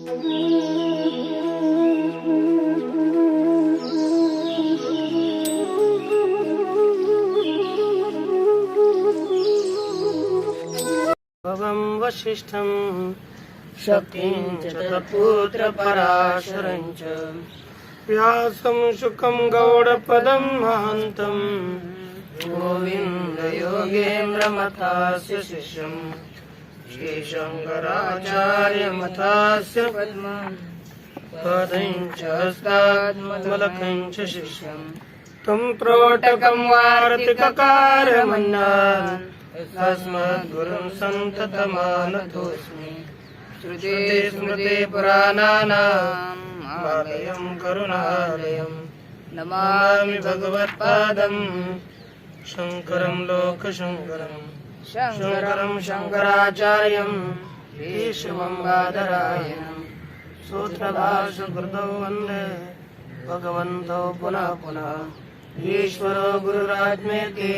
भवं वसिष्ठं शक्तिं च तत्पुत्र पराशरं च व्यासं शुकं गौडपदं महान्तं गोविन्द योगेन्द्रमथास्य शिष्यं श्रीशङ्कराचार्यमथास्य पदं च हस्तात्मलकं च शिष्यं तं त्रोटकं वार्तिककारमन्नान् तस्मद्गुरुं सन्ततमानतोऽस्मि श्रुते स्मृते पुराणानाम् आलयं करुणालयं नमामि भगवत्पादं शङ्करं लोकशङ्करं शङ्करं शङ्कराचार्यं केशवं बादरायणं सूत्रभाष्यकृतौ वन्दे भगवन्तौ पुनः पुनः ईश्वरो गुरुरात्मेति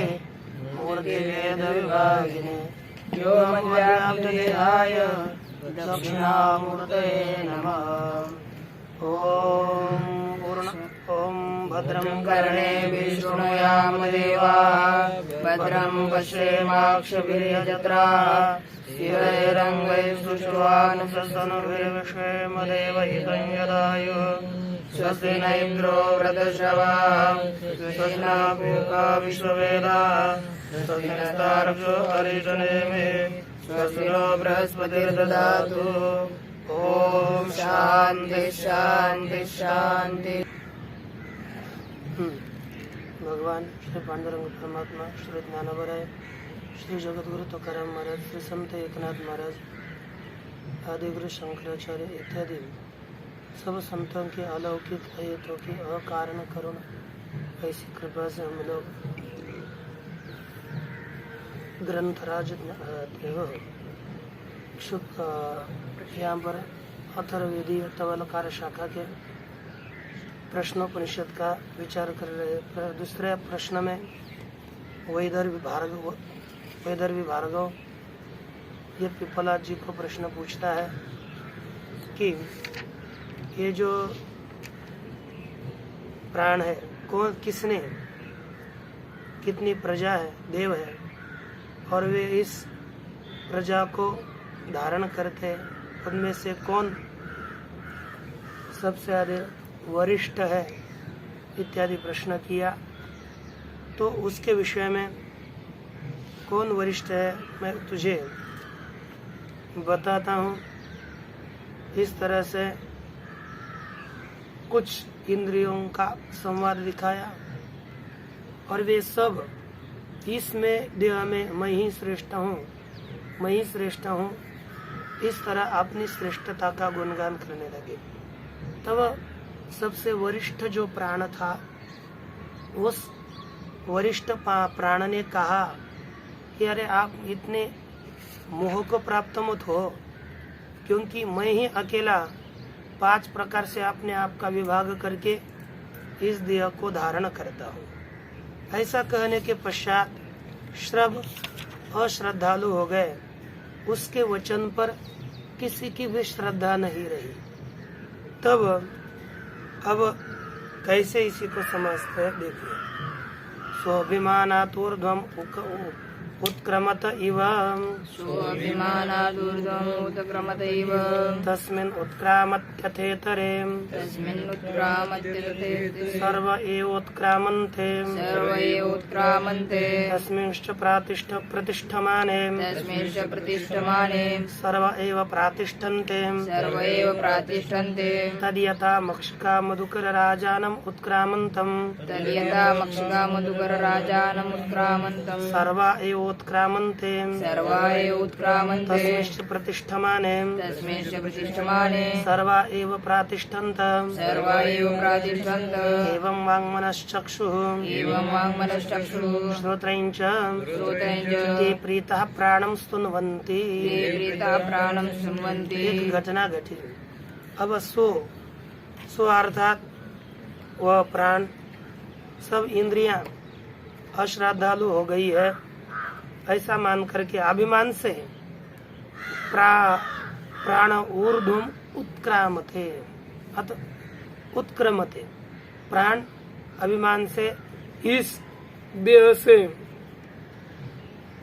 मूर्तिभेदविभागिने व्योमव्याप्तदेहाय दक्षिणामूर्तये नमः। ॐ भद्रं कर्णेभिः शृणुयाम देवाः भद्रं पश्येमाक्षभिर्यजत्राः स्थिरैरङ्गैः सुष्ठुवानुशस्तनुभिर्विश्वेम देवहितं यदायुः स्वस्ति न इन्द्रो वृद्धश्रवाः स्वस्ति नः विश्ववेदाः स्वस्ति नस्तार्क्ष्यो अरिष्टनेमिः स्वस्ति नो बृहस्पतिर्दधातु। ओम शांति शांति शांति। भगवान श्री पांडुरंग परमात्मा, श्री ज्ञानवराय, श्री जगद्गुरु तुकाराम महाराज, श्री संत एकनाथ महाराज, आदिगुरु शंकराचार्य इत्यादि सब संतों की अलौकिक अयतों की अकारण करुणा ऐसी कृपा से हम लोग ग्रंथराज यहाँ पर अथर्ववेदी तवलकार शाखा के प्रश्नोपनिषद का विचार कर रहे। दूसरे प्रश्न में वैदर्भी भार्गव ये पिपला जी को प्रश्न पूछता है कि ये जो प्राण है कौन, किसने, कितनी प्रजा है, देव है, और वे इस प्रजा को धारण करते हैं, उनमें से कौन सबसे अधिक वरिष्ठ है इत्यादि प्रश्न किया। तो उसके विषय में कौन वरिष्ठ है मैं तुझे बताता हूँ। इस तरह से कुछ इंद्रियों का संवाद दिखाया और वे सब इसमें देह में मैं ही श्रेष्ठ हूँ, मैं ही श्रेष्ठ हूँ, इस तरह अपनी श्रेष्ठता का गुणगान करने लगे। तब सबसे वरिष्ठ जो प्राण था उस वरिष्ठ प्राण ने कहा कि अरे आप इतने मोह को प्राप्त मत हो, क्योंकि मैं ही अकेला 5 प्रकार से अपने आप का विभाग करके इस देह को धारण करता हूँ। ऐसा कहने के पश्चात श्रव अश्रद्धालु हो गए, उसके वचन पर किसी की भी श्रद्धा नहीं रही। तब अब कैसे इसी को समझते हैं देखिए। स्वाभिमानातूर्ध्वम् उत्क्रमत इव, स्वाभिमानादूर्ध्वम् उत्क्रमत इव, तस्मिन् उत्क्रामत्यथेतरे, तस्मिन् उत्क्रामत्यथे, सर्व एव उत्क्रामन्ते, सर्व एव उत्क्रामन्ते, तस्मिंश्च प्रतिष्ठमाने, तस्मिंश्च प्रतिष्ठमाने, सर्व एव प्रातिष्ठन्ते, सर्व एव प्रातिष्ठन्ते, तद्यथा मक्षिका मधुकर राजानम् उत्क्रामन्तम्, तद्यथा मक्षिका मधुकर राजानम् उत्क्रामन्तम्, सर्व एव उत्क्रामन्ते, सर्व एव उत्क्रामन्ते, तस्मिंश्च प्रतिष्ठमाने, तस्मिंश्च प्रतिष्ठमाने, सर्व एव प्रातिष्ठन्त, सर्व एव प्रातिष्ठन्त, एवं वाङ्मनश्चक्षुः, एवं वाङ्मनश्चक्षुः, श्रोत्रञ्च श्रोत्रञ्च, ते प्रीतः प्राणं स्तुन्वन्ति। ते प्रीतः प्राणं शृण्वन्ति। एक घटना घटी। अब सो अर्थात वह प्राण सब इंद्रियां अश्रद्धालु हो गई है, ऐसा मान करके अभिमान से प्राण ऊर्ध्व उत्क्रामते अत उत्क्रमते, प्राण अभिमान से इस देह से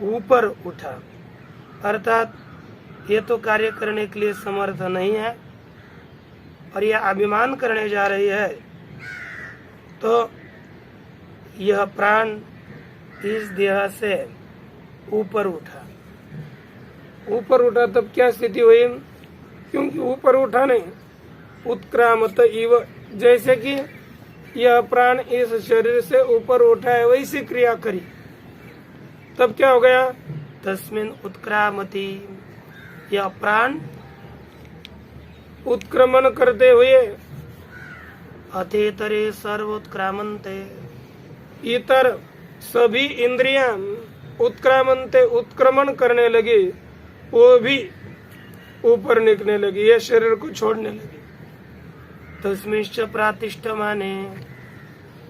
ऊपर उठा, अर्थात ये तो कार्य करने के लिए समर्थ नहीं है और यह अभिमान करने जा रही है, तो यह प्राण इस देह से ऊपर उठा। ऊपर उठा तब क्या स्थिति हुई? क्योंकि ऊपर उठा नहीं, उत्क्रामत इव, जैसे कि यह प्राण इस शरीर से ऊपर उठा है वैसी क्रिया करी, तब क्या हो गया? तस्मिन उत्क्रामति, यह प्राण उत्क्रमण करते हुए अथेतरे सर्वोत्क्रामन्ते, इतर सभी इंद्रियां उत्क्रामन्ते उत्क्रमण करने लगी, वो भी ऊपर निकलने लगी, ये शरीर को छोड़ने लगी। तस्मिश्च प्रातिष्ठमाने,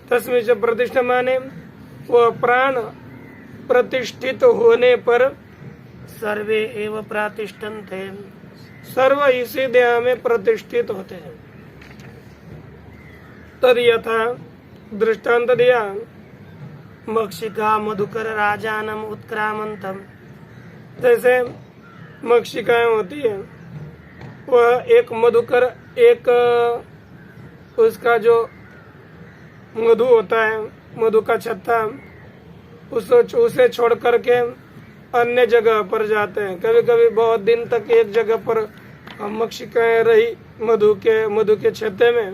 तस्मिश्च प्रतिष्ठमाने, वह प्राण प्रतिष्ठित होने पर सर्वे एव प्रातिष्ठन्ते, सर्व इसी देह में प्रतिष्ठित होते हैं। तद यथा दृष्टांत दिया, मक्षिका मधुकर राजानम उत्क्रामंतम, जैसे मक्षिकाएं होती है, वह एक मधुकर, एक उसका जो मधु होता है, मधु का छत्ता, उसे छोड़ करके अन्य जगह पर जाते हैं। कभी कभी बहुत दिन तक एक जगह पर मक्षिकाएं रही मधु के छत्ते में,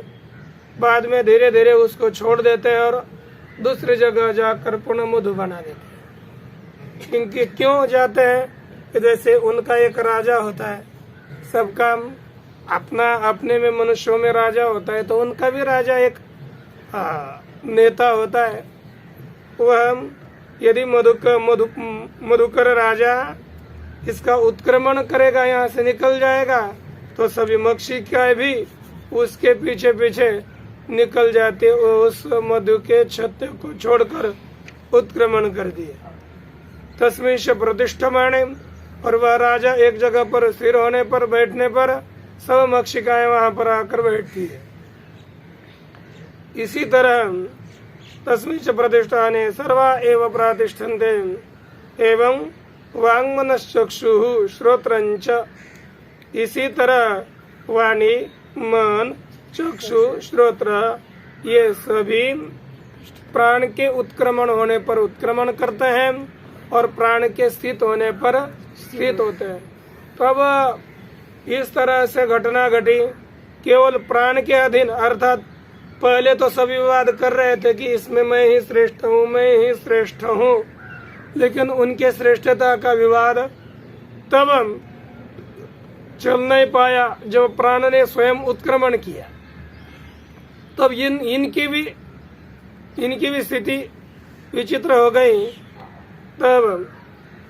बाद में धीरे धीरे उसको छोड़ देते हैं और दूसरी जगह जाकर पुनः मधु बना देते हैं। क्योंकि क्यों जाते हैं? कि जैसे उनका एक राजा होता है, सबका अपना अपने में मनुष्यों में राजा होता है, तो उनका भी राजा एक नेता होता है। वह यदि मधुकर राजा इसका उत्क्रमण करेगा, यहाँ से निकल जाएगा, तो सभी मक्षिकाएं भी उसके पीछे पीछे निकल जाते, उस मधु के छत्ते को छोड़कर उत्क्रमण कर दिए। तस्मिश प्रतिष्ठमाणे, और वह राजा एक जगह पर स्थिर होने पर, बैठने पर सब मक्षिकाएं वहां पर आकर बैठती है। इसी तरह तस्मिच प्रतिष्ठाने सर्वा एव प्रातिष्ठन्ते एवं वाङ्मनश्चक्षुः श्रोत्रञ्च, इसी तरह वाणी, मन, चक्षु, श्रोत्र, ये सभी प्राण के उत्क्रमण होने पर उत्क्रमण करते हैं और प्राण के स्थित होने पर स्थित होते हैं। तब इस तरह से घटना घटी, केवल प्राण के अधीन, अर्थात पहले तो सभी विवाद कर रहे थे कि इसमें मैं ही श्रेष्ठ हूँ, मैं ही श्रेष्ठ हूँ, लेकिन उनके श्रेष्ठता का विवाद तब चल नहीं पाया जब प्राण ने स्वयं उत्क्रमण किया। तब इनकी भी स्थिति विचित्र हो गई। तब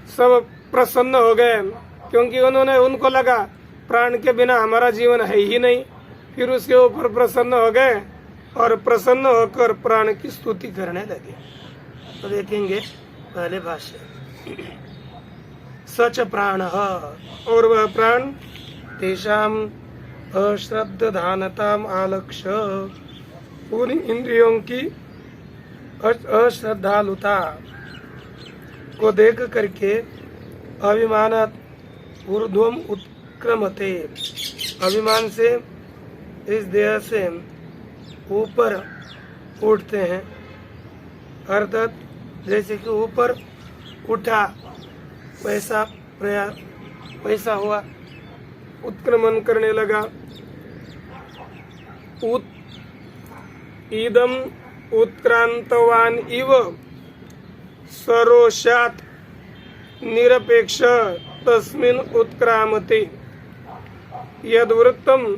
सब प्रसन्न हो गए, क्योंकि उनको लगा प्राण के बिना हमारा जीवन है ही नहीं। फिर उसके ऊपर प्रसन्न हो गए और प्रसन्न होकर प्राण की स्तुति करने लगे। तो देखेंगे पहले भाष्य, सच प्राण, और वह प्राण तेषाम अश्रद्धानताम आलक्ष्य, पूरी इंद्रियों की अश्रद्धालुता को देख करके अभिमानात ऊर्ध्वम उत्क्रमते, अभिमान से इस देह से ऊपर उठते हैं। अर्थात जैसे कि ऊपर उठा वैसा हुआ, उत्क्रमण करने लगा। इदम उत्क्रांतवान इव सरोषात निरपेक्ष तस्मिन् उत्क्रामते, यद्वृत्तम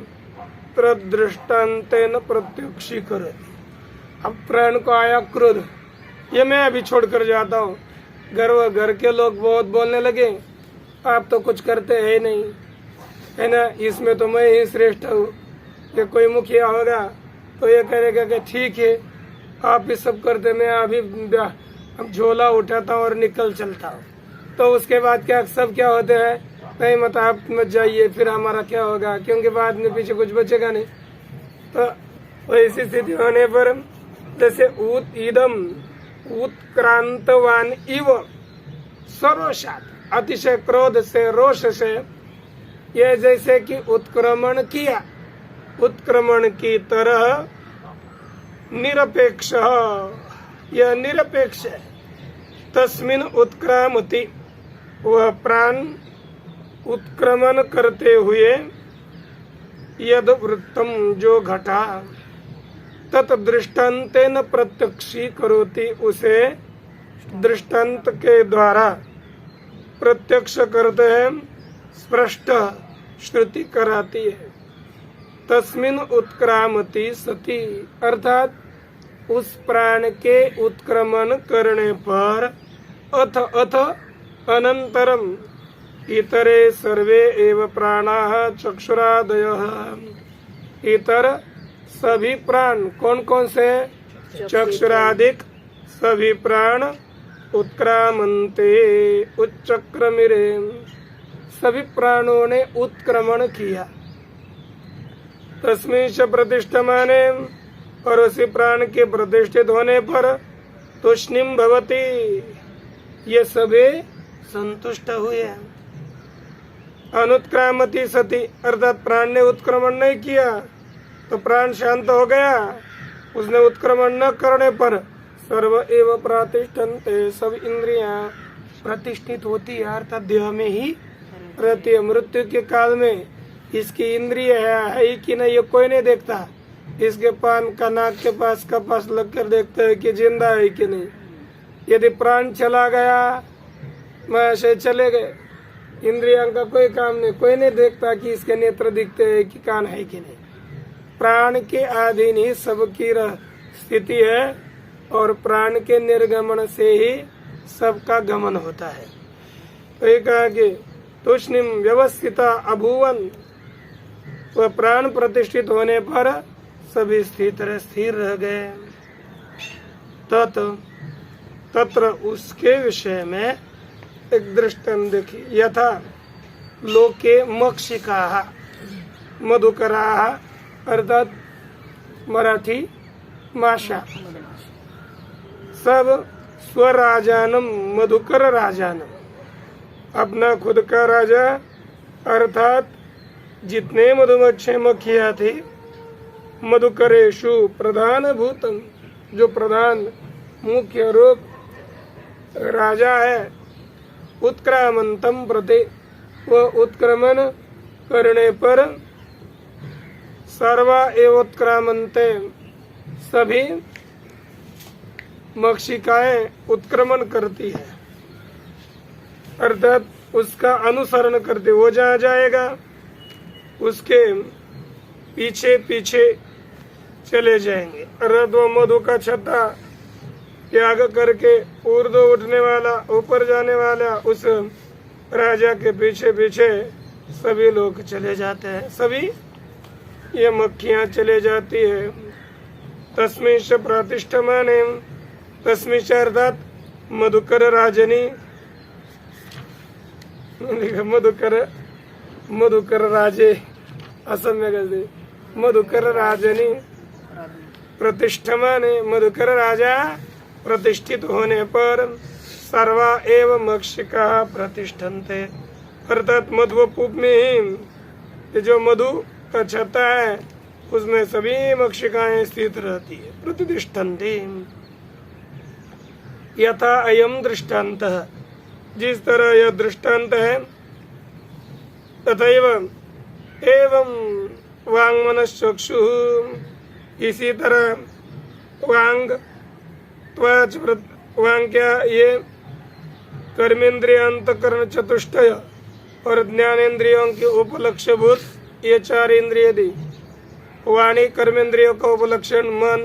तद्दृष्टान्तेन प्रत्यक्षीकरोति। अब प्राण को आया क्रोध, ये मैं अभी छोड़कर जाता हूँ। घर के लोग बहुत बोलने लगे, आप तो कुछ करते हैं नहीं, है ना, इसमें तो मैं ही श्रेष्ठ हूँ। ये कोई मुखिया होगा तो ये कहेगा कि ठीक है, आप भी सब करते, मैं अभी झोला उठाता हूँ और निकल चलता हूँ। तो उसके बाद क्या सब क्या होते हैं, नहीं मत आप मत जाइए, फिर हमारा क्या होगा, क्योंकि बाद में पीछे कुछ बचेगा नहीं। तो ऐसी स्थिति होने पर जैसे ईदम उत्क्रांतवान इव सरोषात, अतिशय क्रोध से रोष से, ये जैसे कि उत्क्रमण किया, उत्क्रमण की तरह निरपेक्ष, यह निरपेक्ष है। तस्मिन उत्क्रामति, वह प्राण उत्क्रमण करते हुए, यद वृत्तम जो घटा, तत् दृष्टांतेन प्रत्यक्षी करोति, उसे दृष्टांत के द्वारा प्रत्यक्ष करते हैं, स्पष्ट श्रुति कराती है। तस्मिन उत्क्रामति सती, अर्थात उस प्राण के उत्क्रमण करने पर, अथ अनंतरम इतरे सर्वे एव प्राणाः चक्षुरादयः, इतर सभी प्राण, कौन कौन से, चक्षुरादिक सभी प्राण, उत्क्रामन्ते उच्चक्रमिरे, सभी प्राणों ने उत्क्रमण किया। तस्मिंश प्रतिष्ठमाने, और उसी प्राण के प्रतिष्ठित होने पर, तुष्णिम भवति, ये सभी संतुष्ट हुए। अनुत्क्रामति सती, अर्थात प्राण ने उत्क्रमण नहीं किया तो प्राण शांत हो गया, उसने उत्क्रमण न करने पर सर्व एव प्रतिष्ठन्ते, सब इंद्रियां प्रतिष्ठित होती है, अर्थात देह में ही रहती है। मृत्यु के काल में इसकी इंद्रिय है ही कि नहीं, ये कोई नहीं देखता। इसके पान का नाक के पास कपास लगकर देखते है कि जिंदा है कि नहीं। यदि प्राण चला गया, मैं ऐसे चले गए, इंद्रियों का कोई काम नहीं, कोई नहीं देखता कि इसके नेत्र दिखते हैं कि कान है कि नहीं। प्राण के अधीन ही सबकी स्थिति है, और प्राण के निर्गमन से ही सबका गमन होता है। तो ये कहा कि तुष्णिम व्यवस्थिता अभुवन, वह प्राण प्रतिष्ठित होने पर सभी स्थिर रह गए। तत्र उसके विषय में एक दृष्टांत देखिए, यथा लोके मक्षिकाः मधुकराः, अर्थात मराठी माशा, सब स्वराजानम मधुकर राजानम, अपना खुद का राजा, अर्थात जितने मधुमक्खी मक्खियाँ थी, मधुकरेशु प्रधान भूतम, जो प्रधान मुख्य रूप राजा है, उत्क्रामंतम प्रति, वह उत्क्रमण करने पर, सर्वा एवोत्क्रामन्ते, सभी मक्षिकाएं उत्क्रमण करती है, अर्थात उसका अनुसरण करते, वो जहाँ जाएगा उसके पीछे पीछे चले जाएंगे। अर्थात वो मधु का छत्ता त्याग करके ऊर्ध्व उठने वाला, ऊपर जाने वाला, उस राजा के पीछे पीछे सभी लोग चले जाते हैं, सभी ये मक्खियां चले जाती है। तस्मिंश प्रतिष्ठमाने, तस्मिंश अर्थात मधुकर राजनी, मधुकर राजे, असम्य गजदे, मधुकर राजनी प्रतिष्ठमाने, मधुकर राजा प्रतिष्ठित होने पर, सर्वा एव मक्षिका प्रतिष्ठन्ते, अर्थात मधुपूप में ही जो मधु का छत्ता है उसमें सभी मक्षिकाएं स्थित रहती है, प्रतिष्ठन्ते। यथा अयम दृष्टांत, जिस तरह यह दृष्टांत है, तथैव एवं वांग मनश्चक्षु, इसी तरह वांग त्वच, वांग क्या, ये कर्मेंद्रिय अंतकरण चतुष्टय और ज्ञानेन्द्रियों के उपलक्ष्यभूत ये चार इंद्रिय दी। वाणी कर्मेंद्रियों का उपलक्षण मन,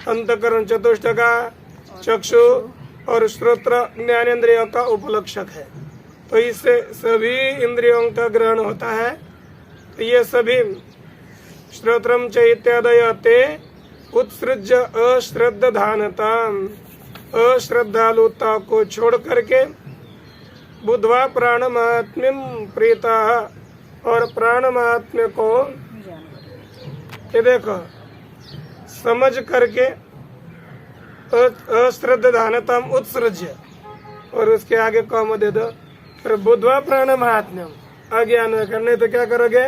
अंतकरण चतुष्ट का चक्षु और श्रोत्र ज्ञानेन्द्रियों का उपलक्षक है। तो इससे सभी इंद्रियों का ग्रहण होता है। तो ये सभी श्रोत्रम च इत्यादय ते उत्सृज्य अश्रद्धानता, अश्रद्धालुता को छोड़ करके बुद्धवा प्राण महात्म्यम प्रीता, और प्राण महात्म्य को ये देखो समझ करके अश्रद्धानतम उत्सृज्य, और उसके आगे कौम दे दो फिर बुद्धवा प्राण महात्म्यम, अज्ञान करने तो क्या करोगे,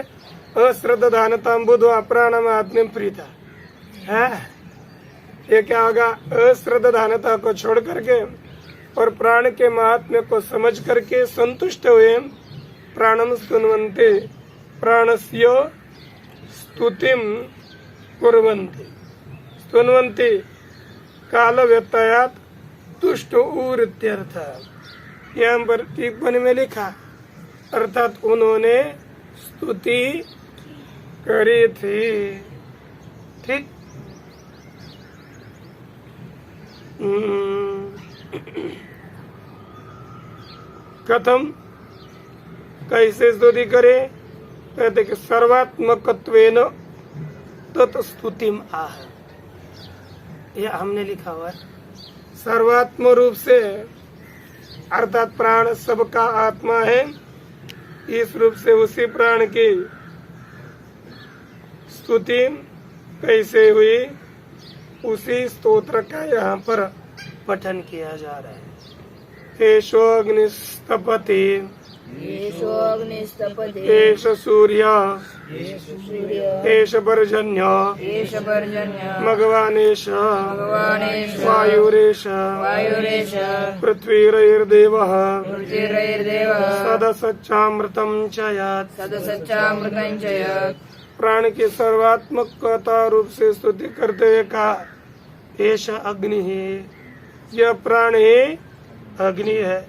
अश्रद्धानतम बुद्धवा प्राण महात्म्यम प्रीता है। ये क्या होगा, अश्रद्धानता को छोड़ करके और प्राण के महात्म्य को समझ करके संतुष्ट हुए प्राणम स्तुन्वन्ति, प्राणस्य स्तुतिम कुर्वन्ति। स्तुन्वन्ति काल व्यत्ययात तुष्ट उर्त्यर्थ, यहाँ पर टिप्पणी में लिखा, अर्थात उन्होंने स्तुति करी थी। ठीक, कथम, कैसे स्तुति करे, कहते कि सर्वात्मकत्वेन तत्स्तुतिम आह, यह हमने लिखा हुआ है। सर्वात्म रूप से अर्थात प्राण सबका आत्मा है, इस रूप से उसी प्राण की स्तुति कैसे हुई, उसी स्तोत्र का यहाँ पर पठन किया जा रहा है। एषो अग्निस्तपति, येषो अग्निस्तपते, एष सूर्य, सूर्य, एष पर्जन्य, एष पर्जन्य, भगवानेश, भगवानेश, वायुरेश, वायुरेश, पृथ्वीरैर्देवः, पृथ्वीरैर्देवः, सदसच्चामृतं च यत्। सदसच्चामृतं च यत्। प्राण की सर्वात्मकता रूप से स्तुति करते हुए कहा, एष अग्नि है, यह प्राण ही अग्नि है।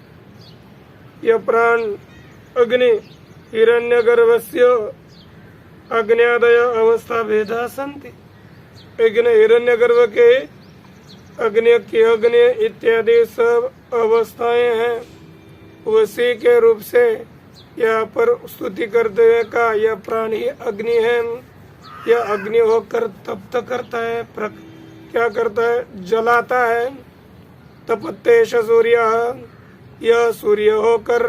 यह प्राण अग्नि हिरण्यगर्भस्य अग्न्यादय अवस्था भेदा सन्ति, हिरण्यगर्भ के अग्नि की अग्नि इत्यादि सब अवस्थाएं हैं, उसी के रूप से यहाँ पर स्तुति करते हुए कहा, यह प्राण ही अग्नि है। यह अग्नि होकर तप्त करता है, क्या करता है, जलाता है। तपतेश सूर्य, यह सूर्य होकर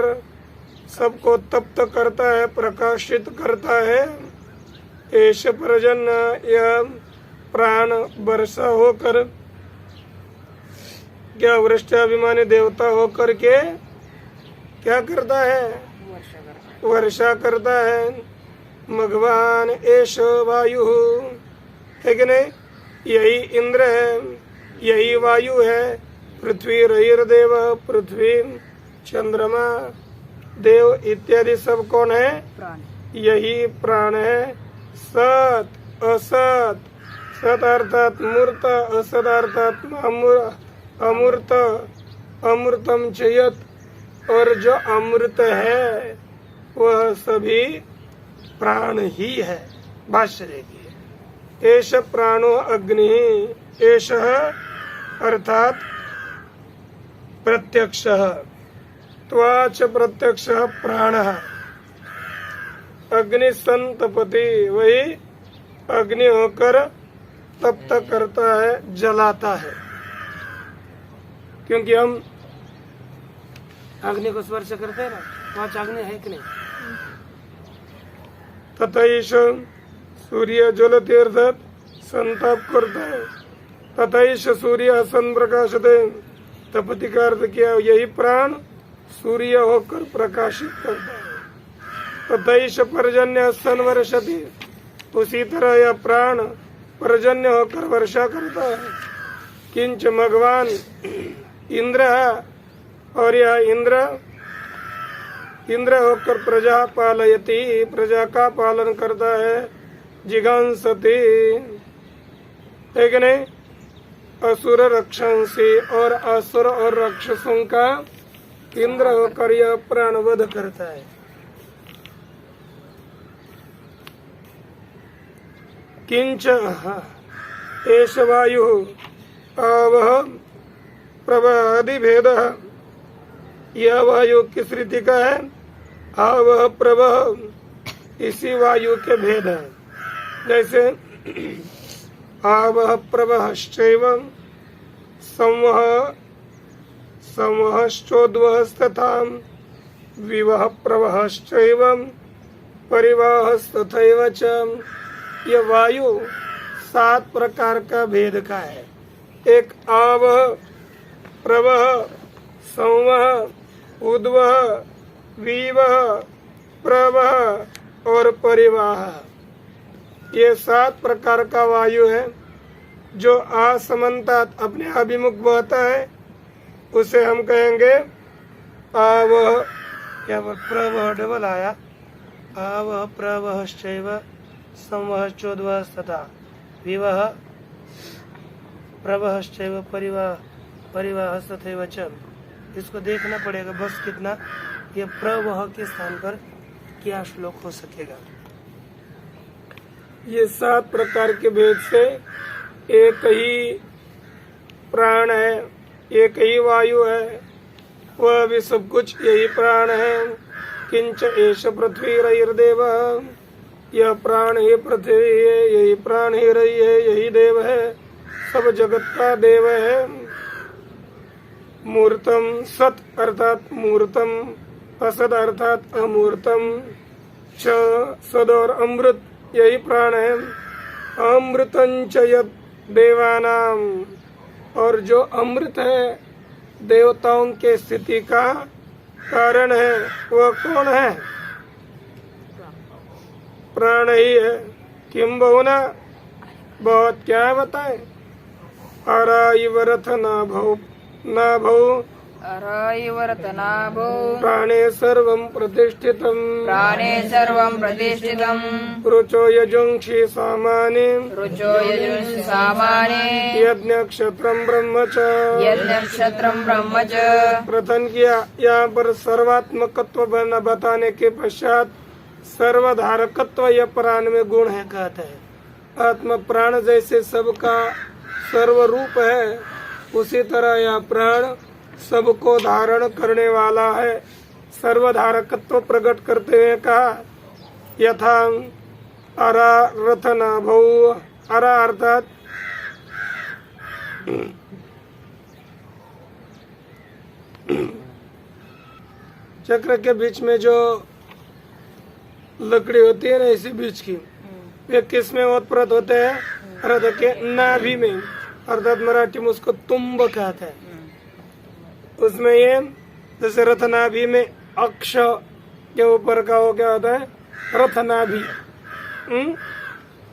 सबको तप्त करता है, प्रकाशित करता है। एष पर्जन्य, यह प्राण वर्षा होकर, क्या वृष्टाभिमानी देवता होकर के क्या करता है, वर्षा करता है। भगवान एष वायु है कि नहीं, यही इंद्र है, यही वायु है। पृथ्वी रहिर्देव, पृथ्वी, चंद्रमा, देव इत्यादि सब कौन है, यही प्राण है। सत असत, सत अर्थात मूर्त, असत अर्थात अमूर्त, अमृतम चयत, और जो अमृत है वह सभी प्राण ही है। भाष्य देखिए, एष प्राणो अग्नि, एष अर्थात प्रत्यक्ष, त्वाच प्रत्यक्ष प्राण, अग्नि संतपति, वही अग्नि होकर तप्त करता है, जलाता है। क्योंकि हम अग्नि को स्पर्श करते हैं ना, पांच अग्नि है कि नहीं। तथैष सूर्य ज्वलति अर्थात संताप करता है। तथैष सूर्य सन प्रकाशते, तपति का अर्थ किया, यही प्राण सूर्य होकर प्रकाशित करता है। तथैष पर्जन्य सन वर्षति, उसी तरह यह प्राण पर्जन्य होकर वर्षा करता है। किंच भगवान इंद्र है, और यह इंद्र होकर प्रजा पालयति, प्रजा का पालन करता है। जिघांसति, है कि नहीं, असुर रक्षंसी, और असुर और राक्षसों का इंद्र होकर यह प्राण वध करता है। किंच एष वायु आवह प्रभादि भेद, यह वायु किस रीति का है, आवह प्रभह, इसी वायु के भेद है। जैसे आवह प्रभश्चैव संवह संवहश्चोद्वहस्तथा विवह प्रवहश्चैव परिवाहस्तथैव च। ये वायु 7 प्रकार का भेद का है। एक आवह, प्रवह, संवह, उद्वह, विवह, प्रवह और परिवाह। ये 7 प्रकार का वायु है जो असमन्तात अपने अभिमुख बहता है, उसे हम कहेंगे आवह। क्या प्रवह डबल आया, आवह प्रवहश्चैव संवह चोद्वह तथा विवह प्रवहश्चैव परिवाह तथैव च। इसको देखना पड़ेगा बस कितना ये प्रवह के स्थान पर क्या श्लोक हो सकेगा। ये 7 प्रकार के भेद से एक ही प्राण है, एक ही वायु है, वह भी सब कुछ यही प्राण है। किंच एष पृथ्वी रैर्देव, यह प्राण ही पृथ्वी है, यही प्राण ही रही है, यही देव है, सब जगत का देव है। मूर्तम सत अर्थात मूर्तम, असद अर्थात अमूर्तम, च सद और अमृत यही प्राण है। अमृतंच यत् देवानाम, और जो अमृत है देवताओं के स्थिति का कारण है, वह कौन है? प्राण ही है। किम बहुना, बहुत क्या बताए। अराइवरथ नाभौ अराइवरतनाभो प्राणे सर्वं प्रतिष्ठितम्, प्राणे सर्वं प्रतिष्ठितम्, रुचो यजुंषि सामाने, रुचो यजुंषि सामाने, यज्ञक्षत्रं ब्रह्म च। यज्ञक्षत्रं ब्रह्म च। प्रथम किया यहाँ पर सर्वात्मकत्व बताने के पश्चात सर्वधारकत्व यह प्राण में गुण है कहते हैं। आत्मा प्राण जैसे सबका सर्वरूप है, उसी तरह यह प्राण सबको धारण करने वाला है। सर्वधारकत्व प्रकट करते हुए कहा यथा अरा रथनाभौ, अरा अर्थात चक्र के बीच में जो लकड़ी होती है ना, इसी बीच की, वे किस में ओतप्रोत होते हैं? रथ के नाभि में, अर्थात मराठी में उसको तुम्ब कहते हैं। उसमें ये जैसे रथनाभि में अक्ष के ऊपर का वो क्या होता है? रथनाभि।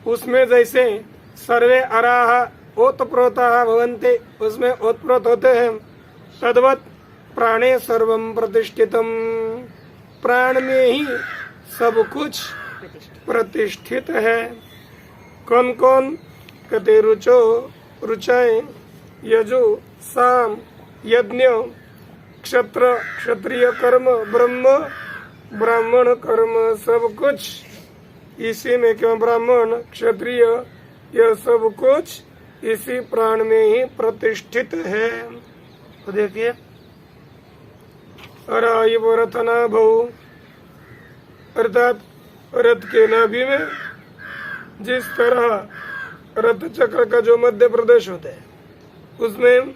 उसमें जैसे सर्वे अराह ओतप्रोताः भवन्ते, उसमें ओतप्रोत होते हैं। तद्वत् प्राणे सर्वं प्रतिष्ठितम्, प्राण में ही सब कुछ प्रतिष्ठित है। कौन कौन? कहते रुचो, रुचाएं, यजु, साम, यज्ञ, क्षत्र, क्षत्रिय कर्म, ब्रह्म, ब्राह्मण कर्म, सब कुछ इसी में। क्यों? ब्राह्मण, क्षत्रिय, यह सब कुछ इसी प्राण में ही प्रतिष्ठित है। तो देखिए अराइव रथनाभौ, अर्थात रथ के नाभि में जिस तरह रथ चक्र का जो मध्य प्रदेश होता है, उसमें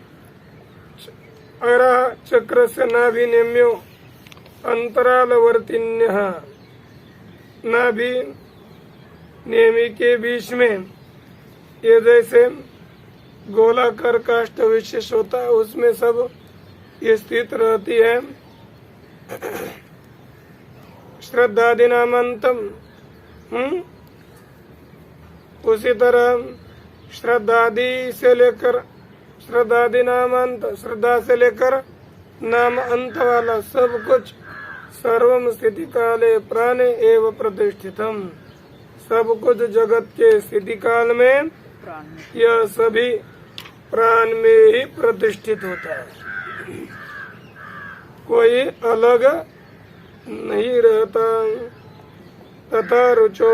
अरा चक्र से नाभि नेम्यो अंतरालवर्तिन्य, नाभि नेमी के बीच में ये जैसे गोलाकार काष्ठ विशेष होता है, उसमें सब ये स्थित रहती है। श्रद्धादि नामंतम, उसी तरह श्रद्धादि से लेकर श्रद्धादि नामांत, श्रद्धा से लेकर नाम अंत वाला सब कुछ सर्वम स्थिति काले प्राणे एव प्रतिष्ठितम, सब कुछ जगत के स्थिति काल में यह सभी प्राण में ही प्रतिष्ठित होता है, कोई अलग नहीं रहता। तथा रुचो,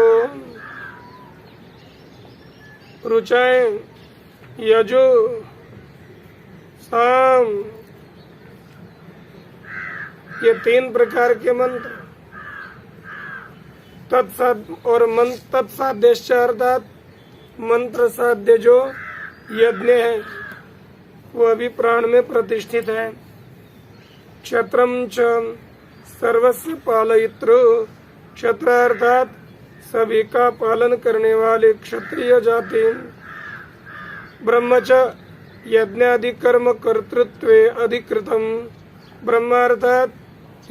रुचाएं, यजु, साम, ये 3 प्रकार के मंत्र। तत्साध्य और तत्साध्य अर्थात मंत्र साध्य जो यज्ञ है वह भी प्राण में प्रतिष्ठित है। क्षत्रम च सर्वस्व पालयितृ, क्षत्र अर्थात सभी का पालन करने वाले क्षत्रिय जाति। ब्रह्मच यज्ञादि कर्म कर्तृत्वे अधिकृतम, ब्रह्म अर्थात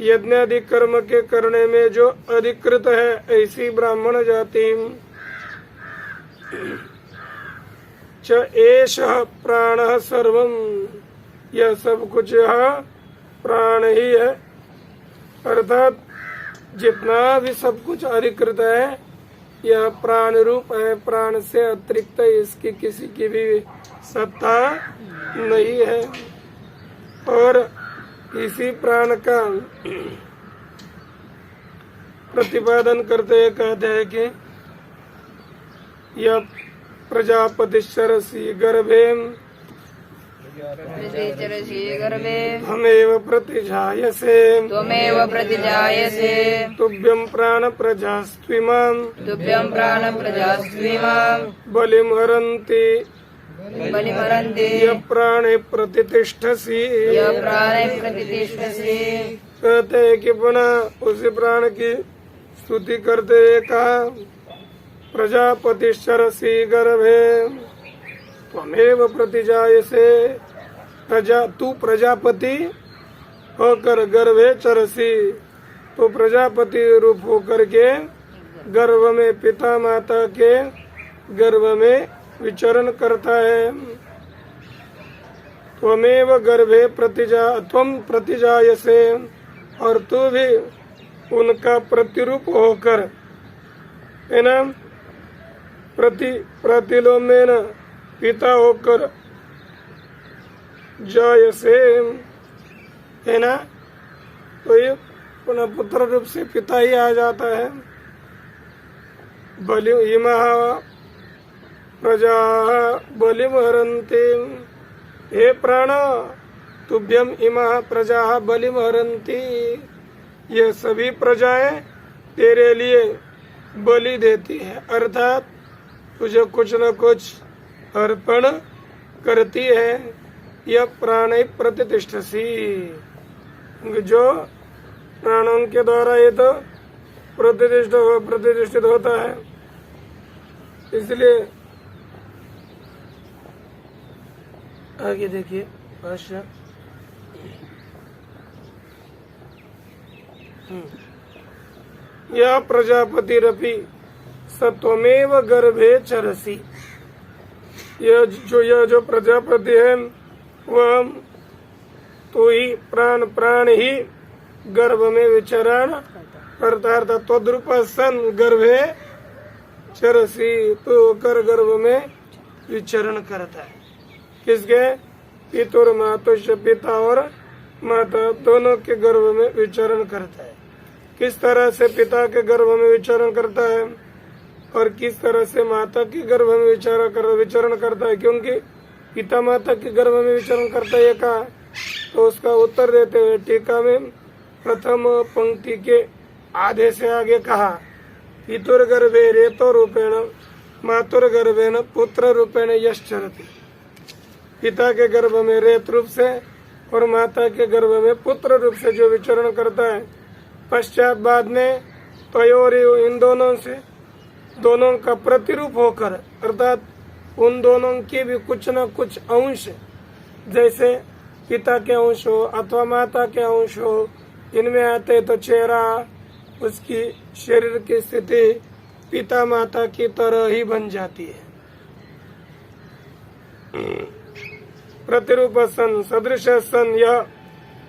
यज्ञादि कर्म के करने में जो अधिकृत है ऐसी ब्राह्मण जाति। च एषः प्राणः सर्वम, यह सब कुछ यह प्राण ही है, अर्थात जितना भी सब कुछ अधिकृत है यह प्राण रूप है। प्राण से अतिरिक्त इसकी किसी की भी सत्ता नहीं है। और इसी प्राण का प्रतिपादन करते हुए कहते हैं कि यह प्रजापति शरसी गर्भे प्रतिचरसि गर्भे हमेव प्रतिजायसे, त्वमेव प्रतिजायसे, तुभ्यं प्राण प्रजास्त्विमां, तुभ्यं प्राण प्रजास्त्विमां बलिं हरन्ति बलिमरन्ति, यः प्राणे प्रतिष्ठसि। यः प्राणे प्रतिष्ठसि। कहते हैं कि पुनः उसी प्राण की स्तुति करते हुए कहा, प्रजापति शरसी गर्भे त्वमेव प्रतिजायसे, तू प्रजापति होकर गर्भे चरसी, तो प्रजापति रूप होकर के गर्भ में पिता माता के गर्भ में विचरण करता है। त्वमेव गर्भे त्वम प्रतिजायसे, और तू भी उनका प्रतिरूप होकर है ना, प्रतिलोमेन पिता होकर जायसे, है ना, तो ये पुनः पुत्र रूप से पिता ही आ जाता है। बलि इमः प्रजा बलिम हरन्ति, हे प्राण तुभ्यम इमः प्रजा बलिम हरन्ति, ये सभी प्रजाएं तेरे लिए बलि देती है, अर्थात तुझे कुछ न कुछ अर्पण करती है। यह प्राण प्रतिष्ठसी, जो प्राणों के द्वारा ये तो प्रतिष्ठित होता है। इसलिए आगे देखिए भाष्य। यह प्रजापतिरपि सत्वमेव गर्भे चरसी, यह जो प्रजापति है वह तो ही प्राण ही गर्भ में विचरण करता है, त्वद्रूप सन गर्भे चरसी, तो कर गर्भ में विचरण करता है। किसके? पितुर मातुष, पिता और माता दोनों के गर्भ में विचरण करता है। किस तरह से पिता के गर्भ में विचरण करता है और किस तरह से माता के गर्भ में विचरण करता है, क्योंकि पिता माता के गर्भ में विचरण करता है कहा, तो उसका उत्तर देते हुए टीका में प्रथम पंक्ति के आधे से आगे कहा, पितुर गर्भे रेतो रूपेण मातुर गर्भेण पुत्र रूपेण यश्चरति, पिता के गर्भ में रेत रूप से और माता के गर्भ में पुत्र रूप से जो विचरण करता है, पश्चात बाद में तयोरि इन दोनों से दोनों का प्रतिरूप होकर, अर्थात उन दोनों के भी कुछ न कुछ अंश, जैसे पिता के अंश हो अथवा माता के अंश हो, इनमें आते तो चेहरा, उसकी शरीर की स्थिति पिता माता की तरह ही बन जाती है। प्रतिरूप सन सदृश सन यह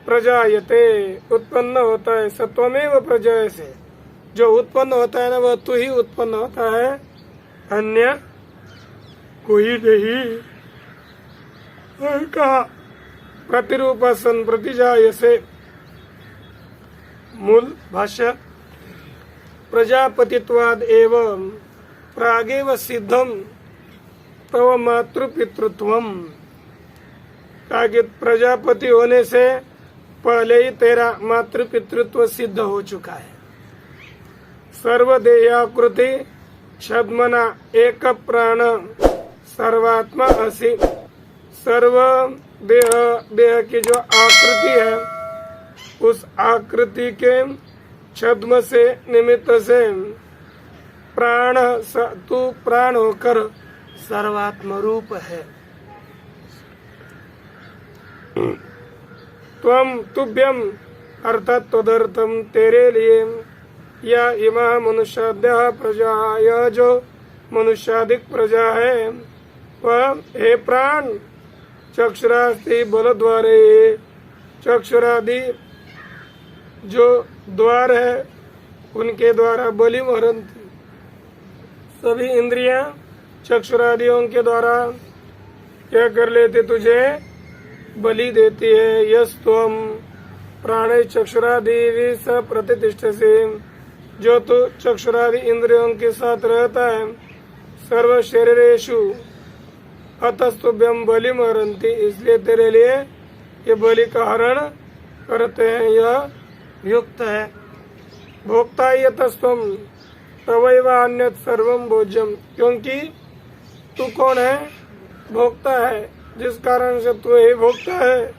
प्रजायते, उत्पन्न होता है, सत्वमेव प्रजा से जो उत्पन्न होता है ना वह तू ही उत्पन्न होता है, अन्य कोई नहीं। कहा प्रतिरूप सन प्रतिजायसे, मूल भाष्य प्रजापतित्वाद एवं प्रागेव सिद्धम तव मातृपितृत्वम, कहा कि प्रजापति होने से पहले ही तेरा मातृपितृत्व सिद्ध हो चुका है। सर्वदेहाकृति छद्मना एक प्राण सर्वात्मा असि, सर्व देह की जो आकृति है उस आकृति के छद्म से निमित्त से तू प्राण होकर सर्वात्म रूप है। तुभ्यम अर्थात तदर्थम तेरे लिए या इमा मनुष्याद्य प्रजा, यह जो मनुष्याधिक प्रजा है वह हे प्राण चक्षुरादि बल द्वारे, चक्षुरादि जो द्वार है उनके द्वारा बलि मरंती, सभी इंद्रियां चक्षुरादियों के द्वारा क्या कर लेते, तुझे बलि देती है। यस्तम प्राणे चक्षुरादि स प्रतिष्ठ से, जो तू चक्षुरादि इंद्रियों के साथ रहता है, सर्व शरीरेषु अतस्तुभ्यम बलि मरंती, इसलिए तेरे लिए ये बलि का हरण करते हैं, यह युक्त है। भोक्ता यतस्त्वम तवैव अन्यत् सर्वम भोज्यम, क्योंकि तू कौन है, भोक्ता है, जिस कारण से तू ही भोक्ता है,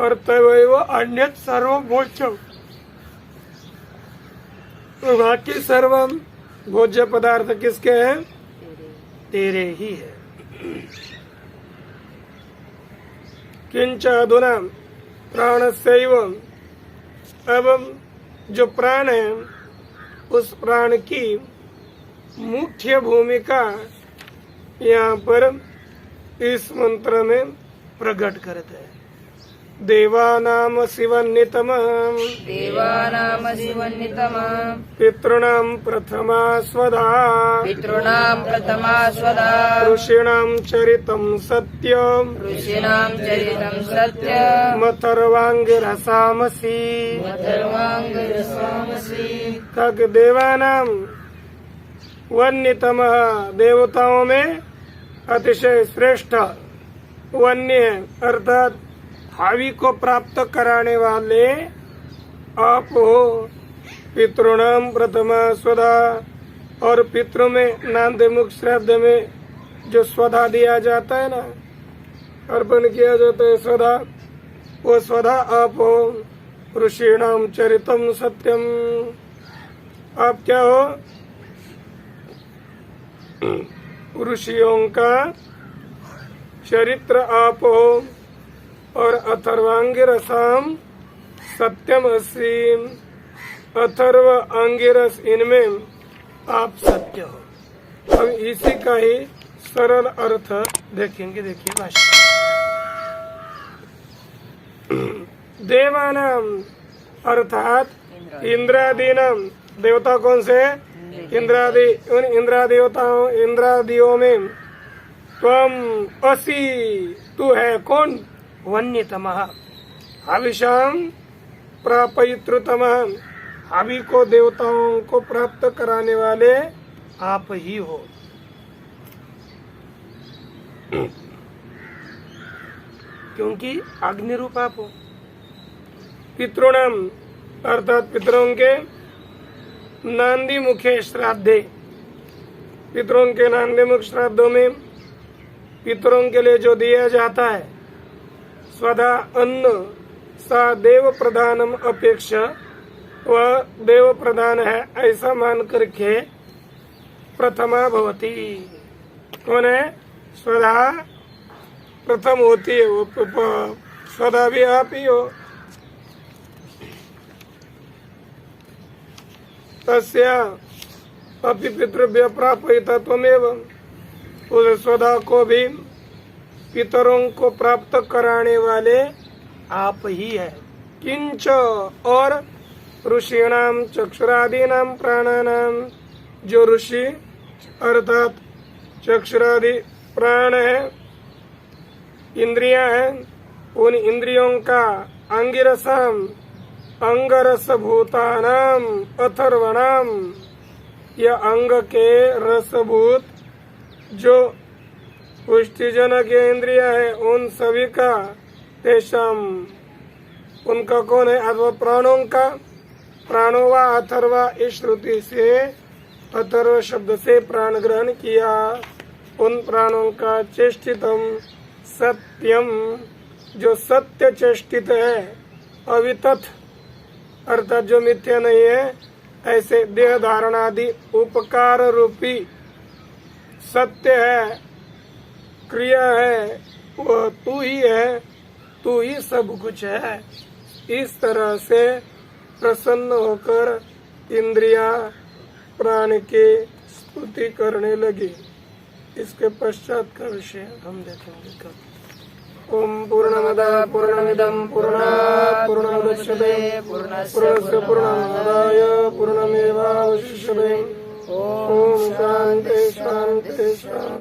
और तवैव अन्यत् सर्वम भोज्यम, तो बाकी सर्वम भोज्य पदार्थ किसके हैं, तेरे ही है। किंच अधुना प्राणस्यैव, अब जो प्राण है उस प्राण की मुख्य भूमिका यहाँ पर इस मंत्र में प्रकट करते हैं। देवानाम शिवन्नितम, देवानाम शिवन्नितम, पितॄणां प्रथमा स्वधा, पितॄणां प्रथमा स्वधा, ऋषीणां चरितं सत्यम, ऋषीणां चरितं सत्यम्, अथर्वांगिरसामसि, अथर्वांगिरसामसि, तक देवानाम वन्यतम, देवताओं में अतिशय श्रेष्ठ वन्य अर्थात भावी को प्राप्त कराने वाले आप हो। पितॄणाम प्रथमा स्वधा, और पितृ में नान्दिमुख श्राद्ध में जो स्वधा दिया जाता है ना, अर्पण किया जाता है स्वधा, वो स्वधा आप हो। ऋषीणाम चरितम सत्यम, आप क्या हो, ऋषियों का चरित्र आप हो। और अथर्वांगिरसाम सत्यम असीम, अथर्व अंगिरस इनमें आप सत्य हो। हम इसी का ही सरल अर्थ देखेंगे। देखिए भाषा, देवानाम अर्थात इंद्रादीनाम, देवता कौन से, इंद्रादि, उन इंद्रादियों में त्वम असि, तू है कौन, वन्यतमः, हविषाम प्रापयितृतमः, हवि को देवताओं को प्राप्त कराने वाले आप ही हो। क्योंकि अग्नि रूप आप हो। पितृणाम अर्थात पितरों के नांदी मुखे श्राद्धे, पितरों के नांदी मुख श्राद्धों में पितरों के लिए जो दिया जाता है स्वधा अन्न, सा देव प्रधानम अपेक्षा, वह देव प्रधान है ऐसा मान करके प्रथमा भवती, कौन है, स्वधा प्रथम होती है, वो स्वधा भी आप ही हो। तस्या अपि पितृभ्य प्रापयिता त्वमेव, उस स्वधा को भी पितरों को प्राप्त कराने वाले आप ही है। किंच, और ऋषीणाम चक्षुरादीनाम प्राणानाम, जो ऋषि अर्थात चक्षुरादि प्राण है, इंद्रियां हैं, उन इंद्रियों का अंगिरसम, अंगरस भूतानाम अथर्वणाम, यह अंग के रसभूत जो पुष्टिजनक इंद्रिया है उन सभी का, तेषाम उनका कौन है, अथवा प्राणों का, प्राणोवा अथर्वा, इस श्रुति से अथर्व शब्द से प्राण ग्रहण किया, उन प्राणों का चेष्टितम सत्यम, जो सत्य चेष्टित है, अवितथ अर्थात जो मिथ्या नहीं है, ऐसे देह धारण आदि उपकार रूपी सत्य है, क्रिया है, वह तू ही है, तू ही सब कुछ है। इस तरह से प्रसन्न होकर इंद्रिया प्राण की स्तुति करने लगी। इसके पश्चात का विषय हम देखेंगे कल। ओम पूर्णमदः पूर्णमिदं पूर्णात् पूर्णमुदच्यते पूर्णस्य पूर्णमादाय पूर्णमेवावशिष्यते। ओम शांति शांति शांति।